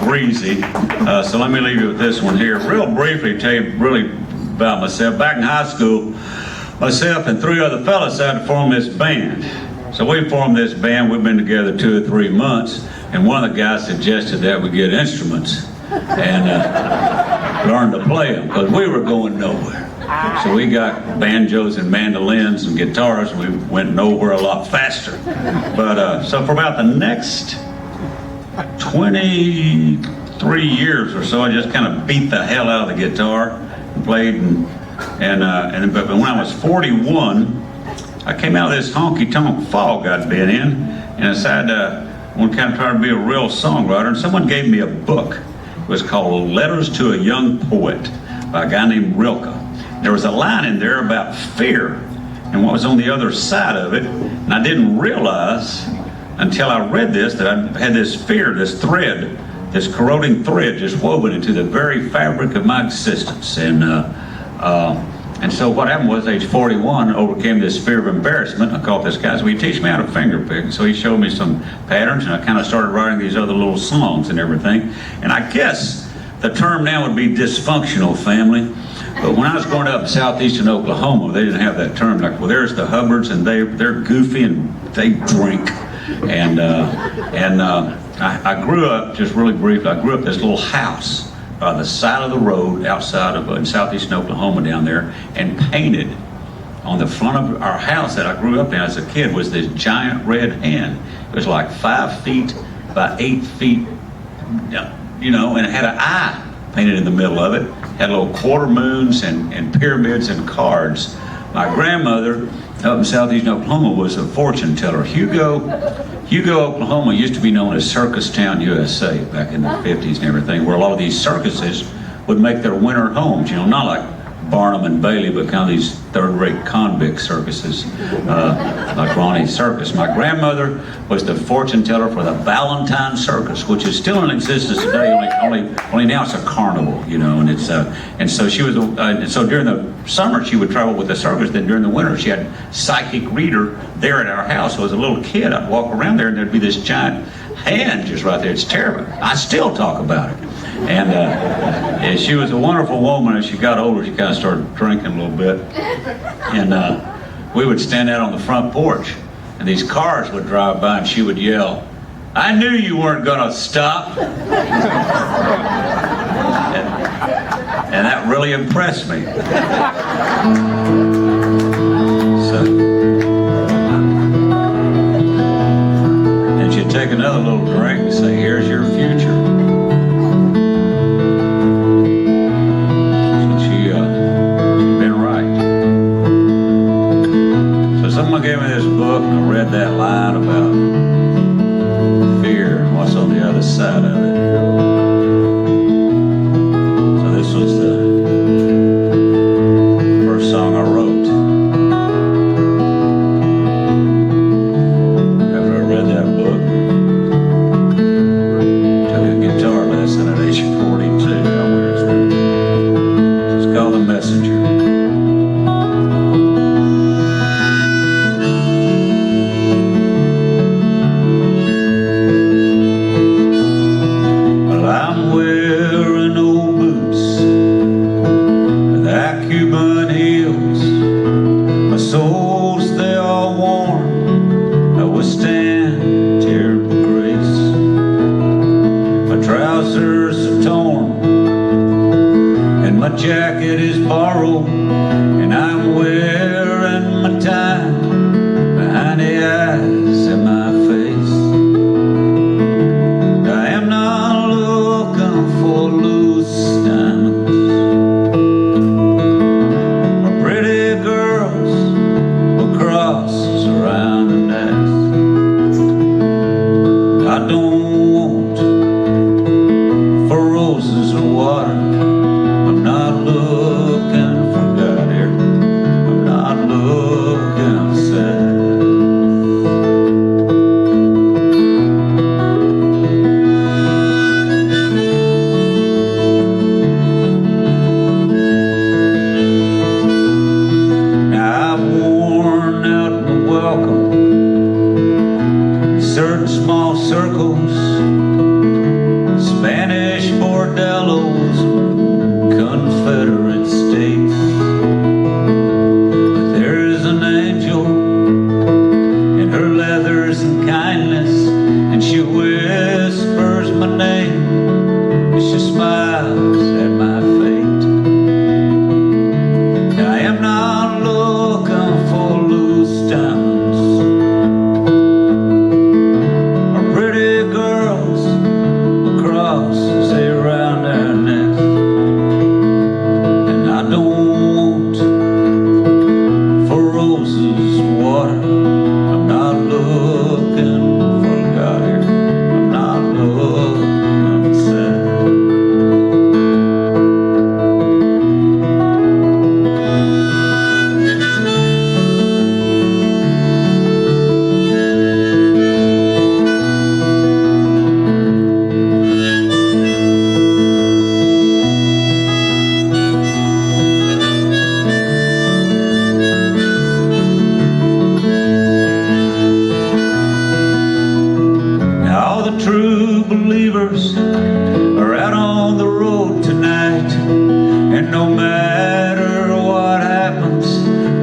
greasy. So let me leave you with this one here. Real briefly, tell you really about myself. Back in high school, myself and 3 other fellas had to form this band. So we formed this band. We've been together 2 or 3 months, and one of the guys suggested that we get instruments and learn to play them, because we were going nowhere. So we got banjos and mandolins and guitars, and we went nowhere a lot faster. But so for about the next 23 years or so, I just kind of beat the hell out of the guitar and played, but when I was 41, I came out of this honky-tonk fog I'd been in, and I decided I want to kind of try to be a real songwriter, and someone gave me a book. It was called Letters to a Young Poet by a guy named Rilke. There was a line in there about fear and what was on the other side of it, and I didn't realize until I read this that I had this fear, this thread, this corroding thread just woven into the very fabric of my existence. And so what happened was, age 41, I overcame this fear of embarrassment. I called this guy, so he teach me how to finger pick. So he showed me some patterns, and I kind of started writing these other little songs and everything. And I guess the term now would be dysfunctional family. But when I was growing up in southeastern Oklahoma, they didn't have that term. Like, well, there's the Hubbards, and they're goofy and they drink. And I grew up, just really briefly, I grew up in this little house by the side of the road outside of in southeastern Oklahoma down there, and painted on the front of our house that I grew up in as a kid was this giant red hand. It was like 5 feet by 8 feet, you know, and it had an eye painted in the middle of it. Had little quarter moons and pyramids and cards. My grandmother up in southeastern Oklahoma was a fortune teller. Hugo, Oklahoma used to be known as Circus Town, USA, back in the 50s and everything, where a lot of these circuses would make their winter homes, you know, not like Barnum and Bailey, but kind of these third-rate convict circuses, like Ronnie's Circus. My grandmother was the fortune teller for the Valentine Circus, which is still in existence today. Only now it's a carnival, you know. And so she was. And so during the summer she would travel with the circus. Then during the winter she had psychic reader there at our house. So as a little kid, I'd walk around there and there'd be this giant hand just right there. It's terrible. I still talk about it. And she was a wonderful woman. As she got older, she kind of started drinking a little bit. And we would stand out on the front porch, and these cars would drive by, and she would yell, "I knew you weren't gonna stop." And that really impressed me. So, and she'd take another little drink and say, "Here's your future." Someone gave me this book, and I read that line about fear and what's on the other side of it. So this was the first song I wrote. After I read that book, took a guitar lesson at age 42. It's called The Messenger. Jacket is borrowed, and I'm wearing my tie behind the eyes in my face. I am not looking for loose diamonds or pretty girls with crosses around their necks. I don't want for roses or water. I'm not looking for God here. I'm not looking bordellos, Confederate states. But there's an angel in her leathers and kindness, and she whispers my name as she smiles at my fate. And I am not looking for loose diamonds or pretty girls with crosses around their necks. And I don't want for roses and water. I'm not looking for God here. I'm not looking for sin. All the true believers are out on the road tonight, and no matter what happens,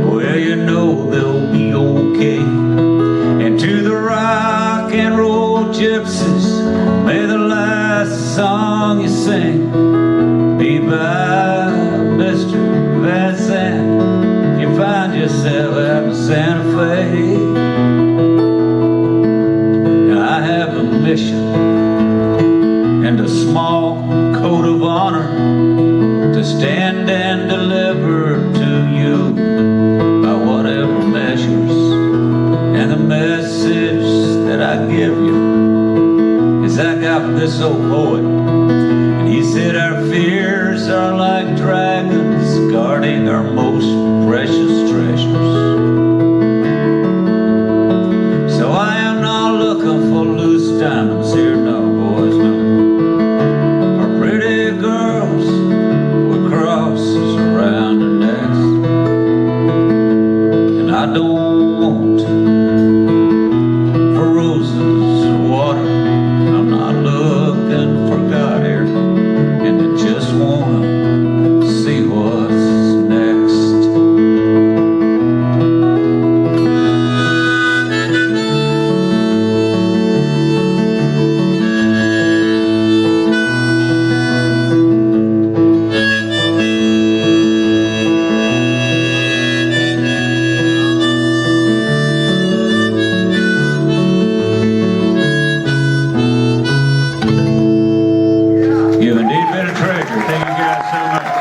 well, you know they'll be okay. And to the rock and roll gypsies, may the last song you sing be by Mr. Van Zandt. If you find yourself out in Santa Fe, I have a mission and a small code of honor to stand and deliver to you by whatever measures. And the message that I give you is I got from this old poet, and he said our fears are like dragons guarding our most precious treasures. So I am not looking for loose diamonds here, no, boys, no. Or pretty girls with crosses around their necks. And I don't want for roses or water. I'm not looking for God here. And I just wanna see what's next. You've indeed been a treasure. Thank you guys so much.